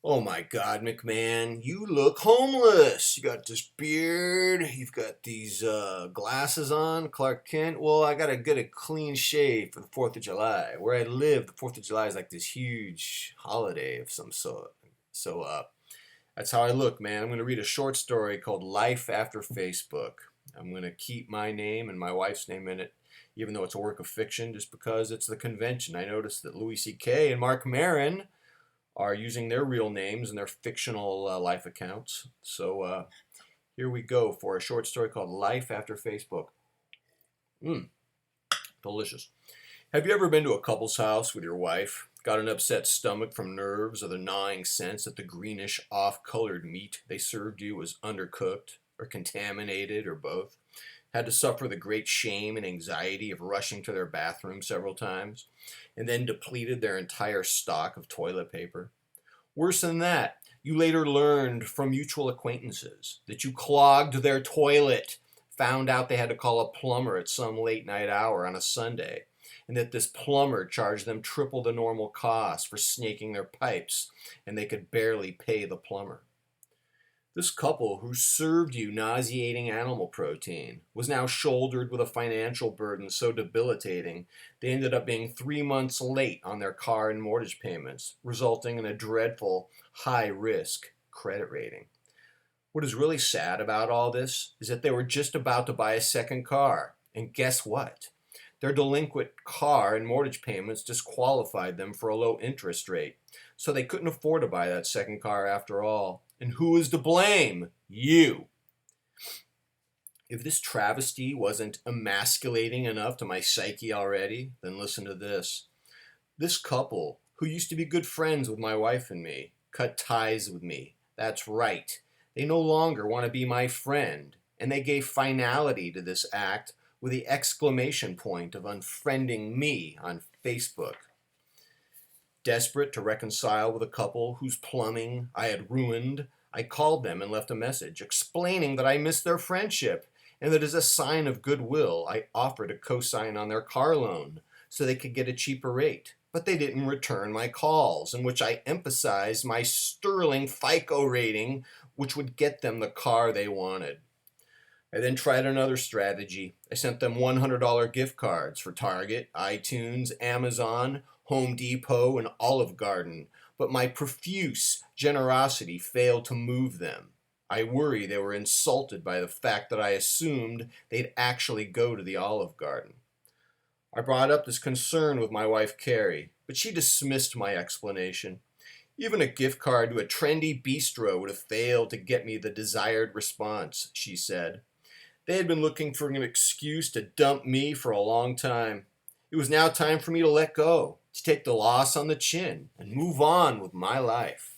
Oh my God, McMahon, you look homeless. You got this beard. You've got these glasses on, Clark Kent. Well, I gotta get a clean shave for the 4th of July. Where I live, the 4th of July is like this huge holiday of some sort. So that's how I look, man. I'm gonna read a short story called Life After Facebook. I'm gonna keep my name and my wife's name in it, even though it's a work of fiction, just because it's the convention. I noticed that Louis C.K. and Mark Maron are using their real names and their fictional life accounts. So here we go for a short story called Life After Facebook. Mmm, delicious. Have you ever been to a couple's house with your wife? Got an upset stomach from nerves or the gnawing sense that the greenish, off colored meat they served you was undercooked or contaminated or both? Had to suffer the great shame and anxiety of rushing to their bathroom several times and then depleted their entire stock of toilet paper? Worse than that, you later learned from mutual acquaintances that you clogged their toilet, found out they had to call a plumber at some late night hour on a Sunday, and that this plumber charged them triple the normal cost for snaking their pipes, and they could barely pay the plumber. This couple, who served you nauseating animal protein, was now shouldered with a financial burden so debilitating they ended up being 3 months late on their car and mortgage payments, resulting in a dreadful high risk credit rating. What is really sad about all this is that they were just about to buy a second car, and guess what? Their delinquent car and mortgage payments disqualified them for a low interest rate, so they couldn't afford to buy that second car after all. And who is to blame? You. If this travesty wasn't emasculating enough to my psyche already, then listen to this. This couple, who used to be good friends with my wife and me, cut ties with me. That's right. They no longer want to be my friend, and they gave finality to this act with the exclamation point of unfriending me on Facebook. Desperate to reconcile with a couple whose plumbing I had ruined, I called them and left a message explaining that I missed their friendship and that as a sign of goodwill I offered a cosign on their car loan so they could get a cheaper rate. But they didn't return my calls, in which I emphasized my sterling FICO rating, which would get them the car they wanted. I then tried another strategy. I sent them $100 gift cards for Target, iTunes, Amazon, Home Depot, and Olive Garden, but my profuse generosity failed to move them. I worry they were insulted by the fact that I assumed they'd actually go to the Olive Garden. I brought up this concern with my wife Carrie, but she dismissed my explanation. Even a gift card to a trendy bistro would have failed to get me the desired response, she said. They had been looking for an excuse to dump me for a long time. It was now time for me to let go, to take the loss on the chin, and move on with my life.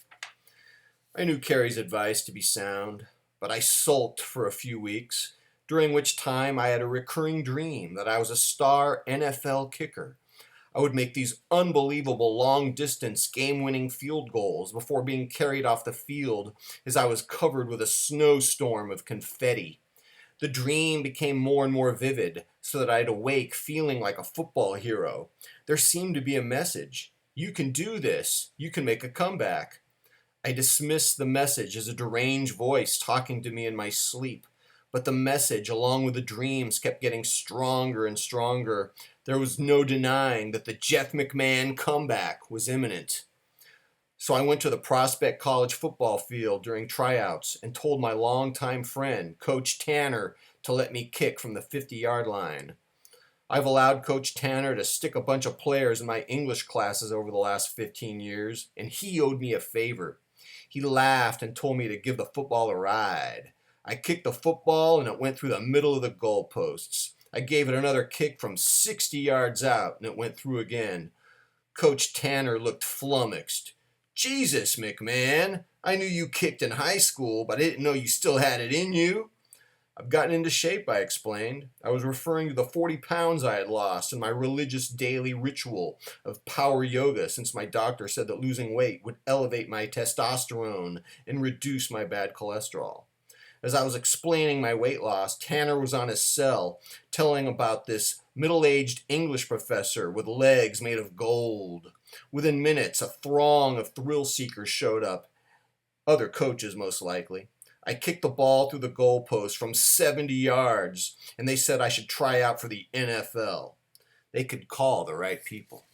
I knew Carrie's advice to be sound, but I sulked for a few weeks, during which time I had a recurring dream that I was a star NFL kicker. I would make these unbelievable long distance game winning field goals before being carried off the field as I was covered with a snowstorm of confetti. The dream became more and more vivid, so that I'd awake feeling like a football hero. There seemed to be a message. You can do this. You can make a comeback. I dismissed the message as a deranged voice talking to me in my sleep. But the message, along with the dreams, kept getting stronger and stronger. There was no denying that the Jeff McMahon comeback was imminent. So I went to the Prospect College football field during tryouts and told my longtime friend, Coach Tanner, to let me kick from the 50-yard line. I've allowed Coach Tanner to stick a bunch of players in my English classes over the last 15 years, and he owed me a favor. He laughed and told me to give the football a ride. I kicked the football and it went through the middle of the goalposts. I gave it another kick from 60 yards out and it went through again. Coach Tanner looked flummoxed. Jesus, McMahon, I knew you kicked in high school, but I didn't know you still had it in you. I've gotten into shape, I explained. I was referring to the 40 pounds I had lost in my religious daily ritual of power yoga since my doctor said that losing weight would elevate my testosterone and reduce my bad cholesterol. As I was explaining my weight loss, Tanner was on his cell telling about this middle-aged English professor with legs made of gold. Within minutes, a throng of thrill seekers showed up, Other coaches, most likely. I kicked the ball through the goalpost from 70 yards, and they said I should try out for the NFL. They could call the right people.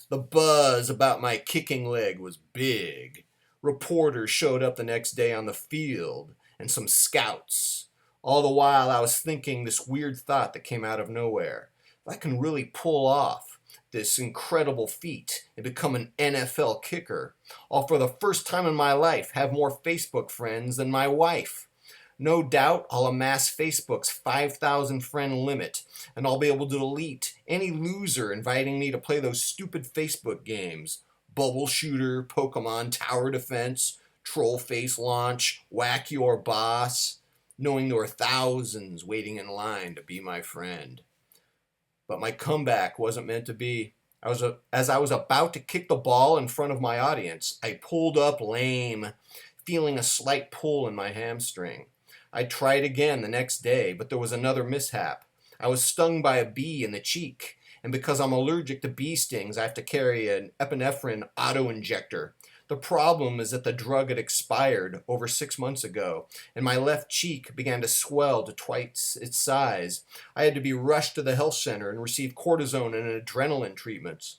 The buzz about my kicking leg was big. Reporters showed up the next day on the field, and some scouts. All the while I was thinking this weird thought that came out of nowhere. If I can really pull off this incredible feat and become an NFL kicker, I'll for the first time in my life have more Facebook friends than my wife. No doubt I'll amass Facebook's 5,000 friend limit, and I'll be able to delete any loser inviting me to play those stupid Facebook games. Bubble Shooter, Pokemon Tower Defense, Troll Face Launch, Whack Your Boss, knowing there were thousands waiting in line to be my friend. But my comeback wasn't meant to be. As I was about to kick the ball in front of my audience, I pulled up lame, feeling a slight pull in my hamstring. I tried again the next day, but there was another mishap. I was stung by a bee in the cheek, and because I'm allergic to bee stings, I have to carry an epinephrine auto-injector. The problem is that the drug had expired over 6 months ago, and my left cheek began to swell to twice its size. I had to be rushed to the health center and receive cortisone and adrenaline treatments.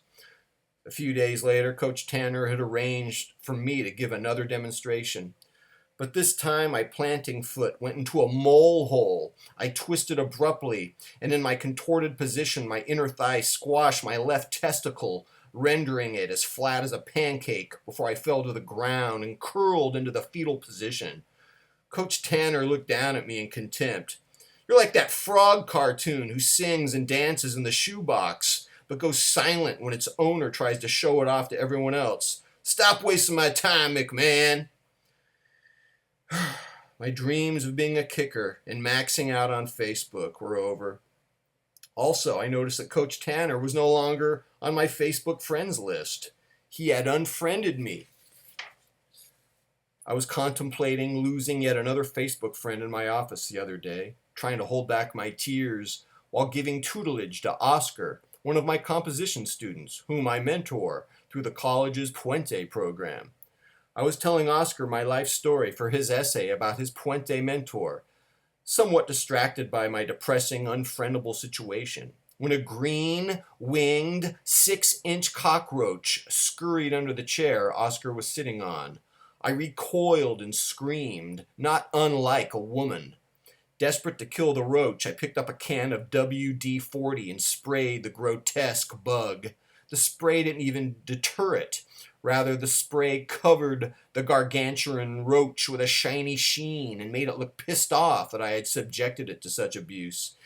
A few days later, Coach Tanner had arranged for me to give another demonstration. But this time my planting foot went into a mole hole. I twisted abruptly, and in my contorted position, my inner thigh squashed my left testicle, rendering it as flat as a pancake before I fell to the ground and curled into the fetal position. Coach Tanner looked down at me in contempt. "You're like that frog cartoon who sings and dances in the shoebox, but goes silent when its owner tries to show it off to everyone else. Stop wasting my time, McMahon." My dreams of being a kicker and maxing out on Facebook were over. Also, I noticed that Coach Tanner was no longer on my Facebook friends list. He had unfriended me. I was contemplating losing yet another Facebook friend in my office the other day, trying to hold back my tears while giving tutelage to Oscar, one of my composition students, whom I mentor through the college's Puente program. I was telling Oscar my life story for his essay about his Puente mentor, somewhat distracted by my depressing, unfriendable situation, when a green-winged, 6-inch cockroach scurried under the chair Oscar was sitting on. I recoiled and screamed, not unlike a woman. Desperate to kill the roach, I picked up a can of WD-40 and sprayed the grotesque bug. The spray didn't even deter it. Rather, the spray covered the gargantuan roach with a shiny sheen and made it look pissed off that I had subjected it to such abuse.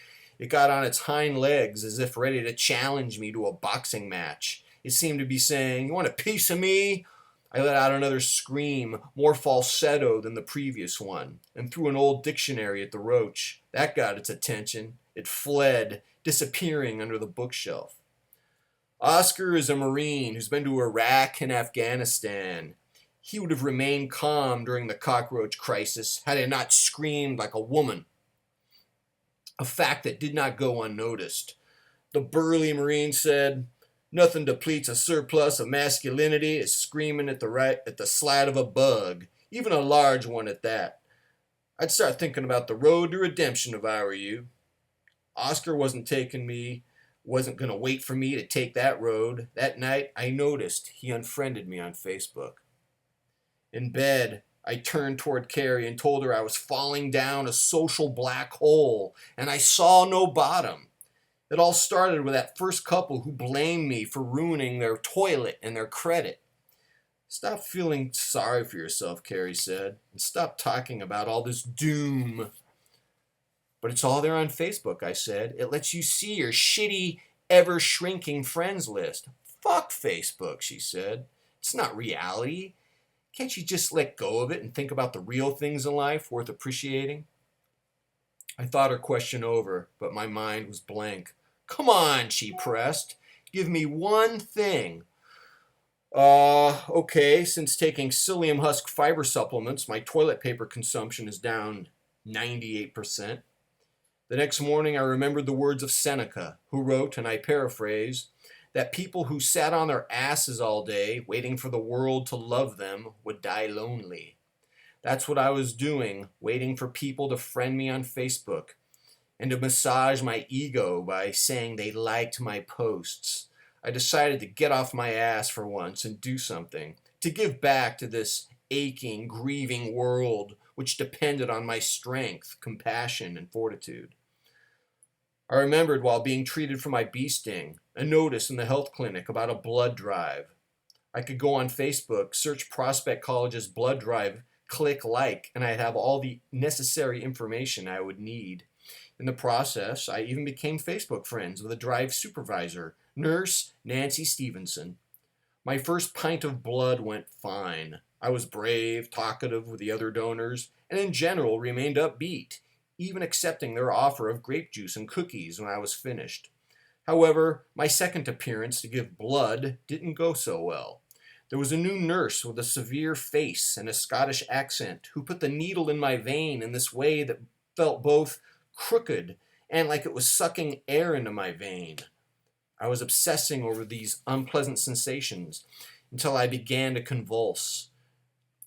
It got on its hind legs as if ready to challenge me to a boxing match. It seemed to be saying, "You want a piece of me?" I let out another scream, more falsetto than the previous one, and threw an old dictionary at the roach. That got its attention. It fled, disappearing under the bookshelf. Oscar is a Marine who's been to Iraq and Afghanistan. He would have remained calm during the cockroach crisis had I not screamed like a woman, a fact that did not go unnoticed. The burly Marine said, "Nothing depletes a surplus of masculinity as screaming at the slat of a bug, even a large one at that. I'd start thinking about the road to redemption if I were you." Oscar wasn't going to wait for me to take that road. That night, I noticed he unfriended me on Facebook. In bed, I turned toward Carrie and told her I was falling down a social black hole, and I saw no bottom. It all started with that first couple who blamed me for ruining their toilet and their credit. "Stop feeling sorry for yourself," Carrie said, "and stop talking about all this doom." "But it's all there on Facebook," I said. "It lets you see your shitty, ever-shrinking friends list." "Fuck Facebook," she said. "It's not reality. Can't you just let go of it and think about the real things in life worth appreciating?" I thought her question over, but my mind was blank. "Come on," she pressed. "Give me one thing." Okay, since taking psyllium husk fiber supplements, my toilet paper consumption is down 98%. The next morning I remembered the words of Seneca, who wrote, and I paraphrase, that people who sat on their asses all day waiting for the world to love them would die lonely. That's what I was doing, waiting for people to friend me on Facebook and to massage my ego by saying they liked my posts. I decided to get off my ass for once and do something, to give back to this aching, grieving world which depended on my strength, compassion, and fortitude. I remembered while being treated for my bee sting, a notice in the health clinic about a blood drive. I could go on Facebook, search Prospect College's blood drive, click like, and I'd have all the necessary information I would need. In the process, I even became Facebook friends with a drive supervisor, Nurse Nancy Stevenson. My first pint of blood went fine. I was brave, talkative with the other donors, and in general remained upbeat, even accepting their offer of grape juice and cookies when I was finished. However, my second appearance to give blood didn't go so well. There was a new nurse with a severe face and a Scottish accent who put the needle in my vein in this way that felt both crooked and like it was sucking air into my vein. I was obsessing over these unpleasant sensations until I began to convulse.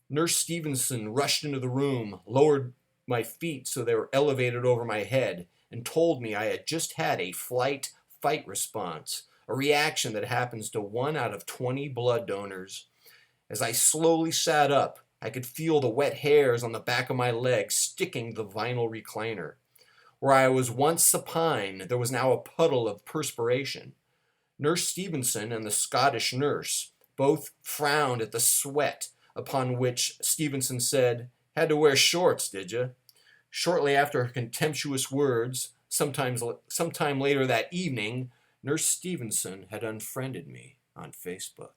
Nurse Stevenson rushed into the room, lowered my feet so they were elevated over my head, and told me I had just had a flight-fight response, a reaction that happens to 1 out of 20 blood donors. As I slowly sat up, I could feel the wet hairs on the back of my legs sticking to the vinyl recliner. Where I was once supine, there was now a puddle of perspiration. Nurse Stevenson and the Scottish nurse both frowned at the sweat, upon which Stevenson said, "Had to wear shorts, did you?" Shortly after her contemptuous words, sometime later that evening, Nurse Stevenson had unfriended me on Facebook.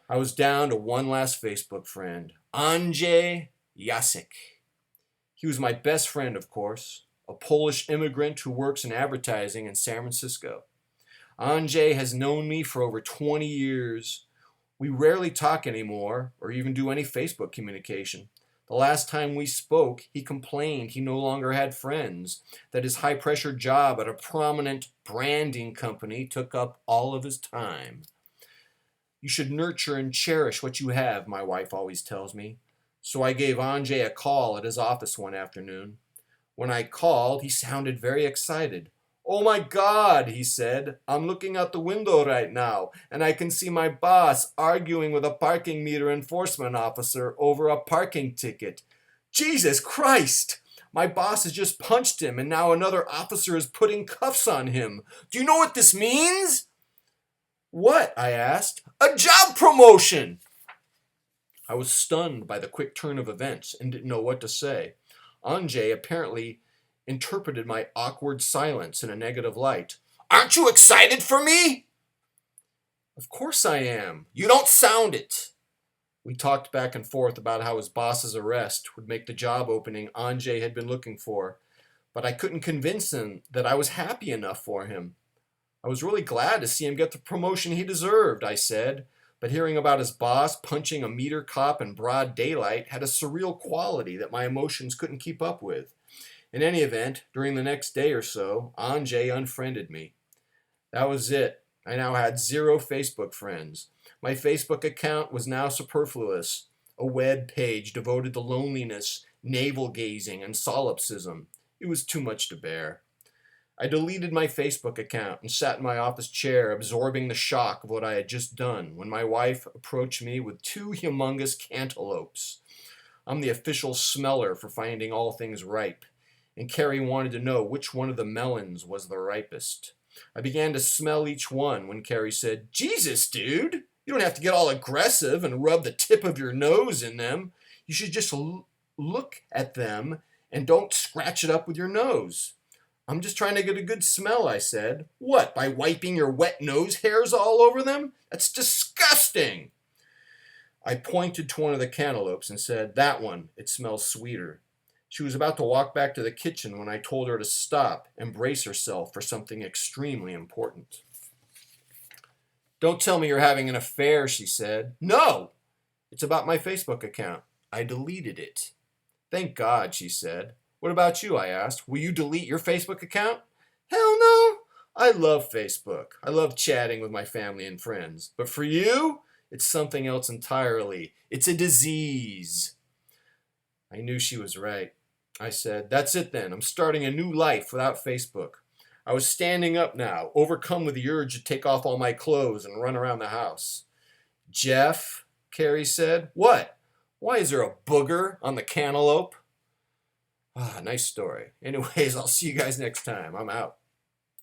I was down to one last Facebook friend, Andrzej Jacek. He was my best friend, of course, a Polish immigrant who works in advertising in San Francisco. Andrzej has known me for over 20 years. We rarely talk anymore or even do any Facebook communication. The last time we spoke, he complained he no longer had friends, that his high-pressure job at a prominent branding company took up all of his time. You should nurture and cherish what you have, my wife always tells me. So I gave Andrzej a call at his office one afternoon. When I called, he sounded very excited. "Oh my God," he said, "I'm looking out the window right now, and I can see my boss arguing with a parking meter enforcement officer over a parking ticket. Jesus Christ! My boss has just punched him, and now another officer is putting cuffs on him. Do you know what this means?" "What?" I asked. "A job promotion!" I was stunned by the quick turn of events and didn't know what to say. Andrzej apparently interpreted my awkward silence in a negative light. "Aren't you excited for me?" "Of course I am. You don't sound it." We talked back and forth about how his boss's arrest would make the job opening Andrzej had been looking for, but I couldn't convince him that I was happy enough for him. I was really glad to see him get the promotion he deserved, I said, but hearing about his boss punching a meter cop in broad daylight had a surreal quality that my emotions couldn't keep up with. In any event, during the next day or so, Andrzej unfriended me. That was it. I now had 0 Facebook friends. My Facebook account was now superfluous, a web page devoted to loneliness, navel-gazing, and solipsism. It was too much to bear. I deleted my Facebook account and sat in my office chair absorbing the shock of what I had just done when my wife approached me with 2 humongous cantaloupes. I'm the official smeller for finding all things ripe, and Carrie wanted to know which one of the melons was the ripest. I began to smell each one when Carrie said, "Jesus, dude, you don't have to get all aggressive and rub the tip of your nose in them. You should just look at them and don't scratch it up with your nose." "I'm just trying to get a good smell," I said. "What, by wiping your wet nose hairs all over them? That's disgusting." I pointed to one of the cantaloupes and said, "That one, it smells sweeter." She was about to walk back to the kitchen when I told her to stop and brace herself for something extremely important. "Don't tell me you're having an affair," she said. "No! It's about my Facebook account. I deleted it." "Thank God," she said. "What about you?" I asked. "Will you delete your Facebook account?" "Hell no! I love Facebook. I love chatting with my family and friends. But for you, it's something else entirely. It's a disease. I knew she was right. I said, "That's it then. I'm starting a new life without Facebook." I was standing up now, overcome with the urge to take off all my clothes and run around the house. "Jeff," Carrie said. "What? Why is there a booger on the cantaloupe?" Ah, nice story. Anyways, I'll see you guys next time. I'm out.